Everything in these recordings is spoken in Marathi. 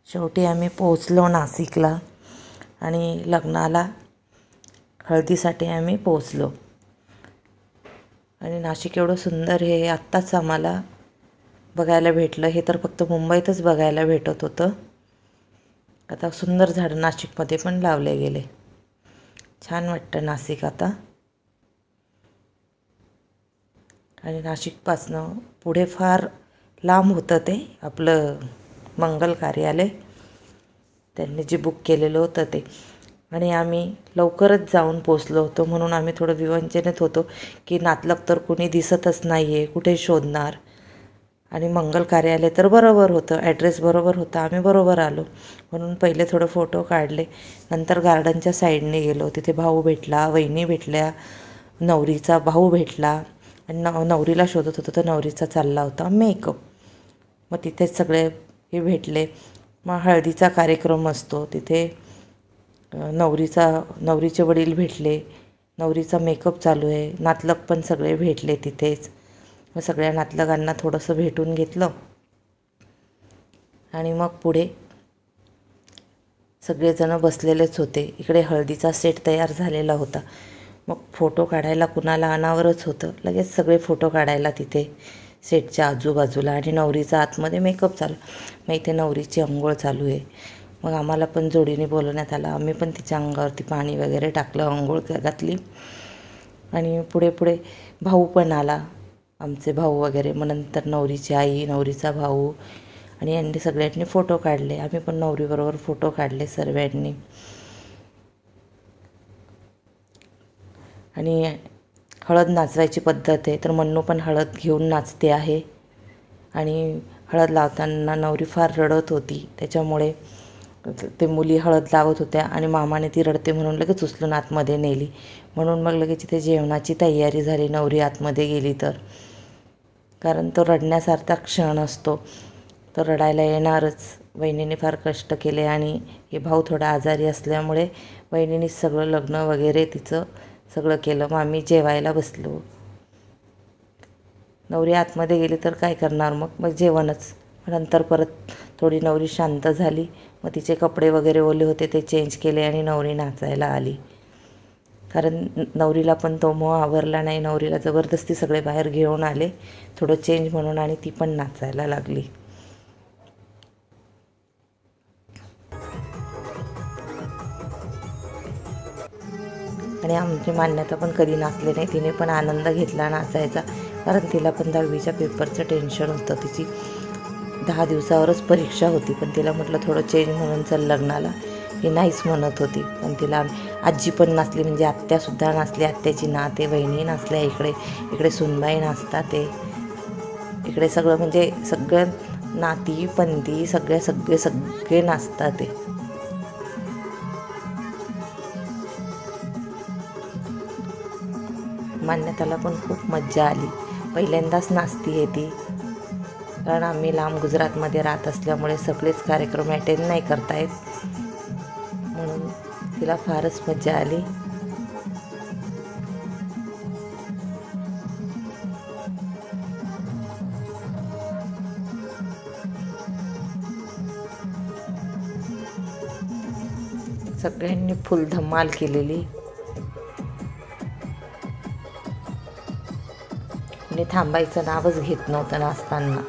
शेवटी आम्ही पोहोचलो नाशिकला आणि लग्नाला हळदीसाठी आम्ही पोहोचलो. आणि नाशिक एवढं सुंदर हे आत्ताच आम्हाला बघायला भेटलं. हे तर फक्त मुंबईतच बघायला भेटत होतं. आता सुंदर झाडं नाशिकमध्ये पण लावले गेले. छान वाटतं नाशिक आता. आणि नाशिकपासनं पुढे फार लांब होतं ते आपलं मंगल कार्यालय, त्यांनी जे बुक केलेलं होतं ते. आणि आम्ही लवकरच जाऊन पोचलो होतो म्हणून आम्ही थोडं विवंचनेत होतो की नातलग तर कोणी दिसतच नाही आहे, कुठे शोधणार. आणि मंगल कार्यालय तर बरोबर होतं, ॲड्रेस बरोबर होता, आम्ही बरोबर आलो. म्हणून पहिले थोडं फोटो काढले. नंतर गार्डनच्या साईडने गेलो. तिथे भाऊ भेटला, वहिनी भेटल्या, नवरीचा भाऊ भेटला. आणि नवरीला शोधत होतो तर नवरीचा चालला होता मेकअप. मग तिथेच सगळे हे भेटले. मग हळदीचा कार्यक्रम असतो तिथे. नवरीचे वडील भेटले, नवरीचा मेकअप चालू आहे, नातलग पण सगळे भेटले तिथेच. मग सगळ्या नातलगांना थोडंसं भेटून घेतलं. आणि मग पुढे सगळेजण बसलेलेच होते. इकडे हळदीचा सेट तयार झालेला होता. मग फोटो काढायला कुणाला अनावरच होतं. लगेच सगळे फोटो काढायला तिथे सेटच्या आजूबाजूला. आणि नवरीचा आतमध्ये मेकअप चालू. मग इथे नवरीची अंघोळ चालू आहे. मग आम्हाला पण जोडीने बोलवण्यात आलं. आम्ही पण तिच्या अंगावरती पाणी वगैरे टाकलं, अंघोळ घातली. आणि पुढे पुढे भाऊ पण आला, आमचे भाऊ वगैरे. मग नंतर नवरीची आई, नवरीचा भाऊ आणि यांनी सगळ्यांनी फोटो काढले. आम्ही पण नवरीबरोबर फोटो काढले सर्वांनी. आणि हळद नाचवायची पद्धत आहे तर मन्नू पण हळद घेऊन नाचते आहे. आणि हळद लावताना नवरी फार रडत होती, त्याच्यामुळे ते मुली हळद लावत होत्या आणि मामाने ती रडते म्हणून लगेच उचलून आतमध्ये नेली. म्हणून मग लगेच इथे जेवणाची तयारी झाली नवरी आतमध्ये गेली तर. कारण तो रडण्यासारखा क्षण असतो, तो रडायला येणारच. वहिनीने फार कष्ट केले आणि हे भाऊ थोडा आजारी असल्यामुळे वहिनीनेच सगळं लग्न वगैरे तिचं सगळं केलं. मग आम्ही जेवायला बसलो. नवरी आतमध्ये गेली तर काय करणार, मग जेवणच. नंतर परत थोडी नवरी शांत झाली. मग तिचे कपडे वगैरे ओले होते ते चेंज केले आणि नवरी नाचायला आली. कारण नवरीला पण तो मोह आवरला नाही. नवरीला जबरदस्ती सगळे बाहेर घेऊन आले थोडं चेंज म्हणून आणि ती पण नाचायला लागली. आणि आमची मान्यता पण कधी नाचले नाही. तिने पण आनंद घेतला नाचायचा. कारण तिला पण 10वीच्या पेपरचं टेन्शन होतं. तिची 10 दिवसावरच परीक्षा होती. पण तिला म्हटलं थोडं चेंज म्हणून चल लग्नाला. ही नाहीच म्हणत होती. पण तिला आजी पण नाचली, म्हणजे आत्यासुद्धा नाचली. आत्याची नाते वहिनी नाचल्या. इकडे सुनबाई नाचतात ते. इकडे सगळं म्हणजे सगळं नाती पंती सगळे नाचतात ते. मान्यताला पण खूप मज्जा आली. पहिल्यांदाच नाचती आहे ती. कारण आम्ही लांब गुजरातमध्ये राहत असल्यामुळे सगळेच कार्यक्रम अटेंड नाही करता येत, म्हणून तिला फारच मज्जा आली. सगळ्यांनी फुल धमाल केलेली. आणि थांबायचं नावच घेत नव्हतं नाचताना.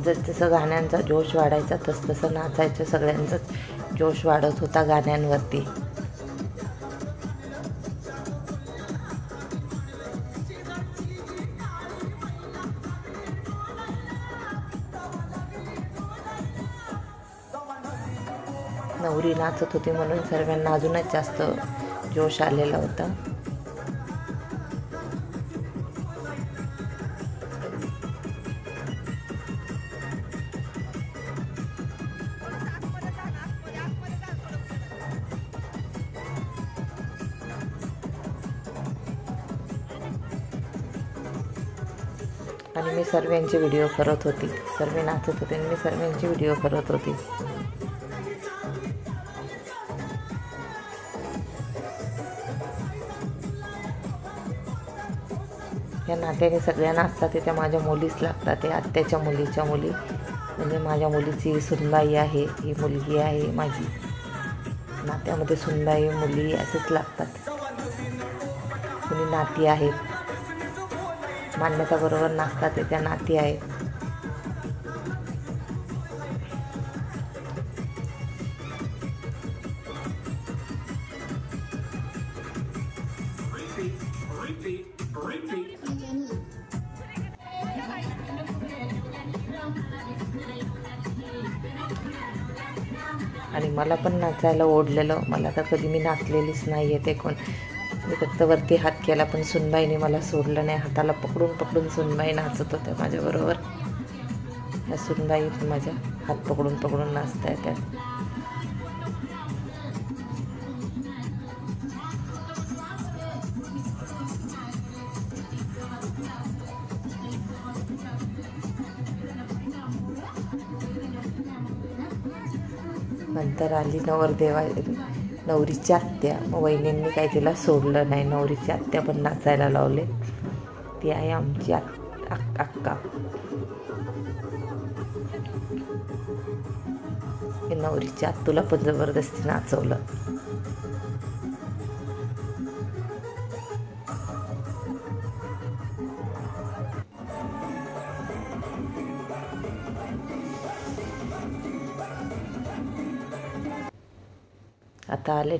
जसं गाण्यांचा जोश वाढायचा तसं नाचायचं. सगळ्यांचाच जोश वाढत होता गाण्यांवरती. नवरी नाचत होती म्हणून सर्वांना अजूनच जास्त जोश आलेला होता. आणि मी सर्वांचे व्हिडिओ करत होती. सर्व नाचत होते आणि मी सर्वांचे व्हिडिओ करत होती. या नात्याने सगळ्या नाचतात ते त्या माझ्या मुलीच लागतात. ते आत्याच्या मुलीच्या मुली, म्हणजे माझ्या मुलीची सुनबाई आहे, ही मुलगी आहे माझी. नात्यामध्ये सुनबाई मुली असेच लागतात. कुणी नाती आहेत, मान्यताबरोबर नाचतात ते त्या नाती आहेत. आणि मला पण नाचायला ओढलेलं. मला तर कधी मी नाचलेलीच नाही आहे ते कोण. मी फक्त वरती हात केला, पण सुनबाईने मला सोडलं नाही. हाताला पकडून पकडून सुनबाई नाचत होत्या माझ्याबरोबर. त्या सुनबाई पण माझ्या हात पकडून पकडून नाचता येतात. नंतर आली नवरीची आत्या. मग वहिनींनी काही तिला सोडलं नाही. नवरीची आत्या पण नाचायला लावले. ती आहे आमची अक्का. नवरीच्या आत्तूला पण जबरदस्ती नाचवलं. आता आले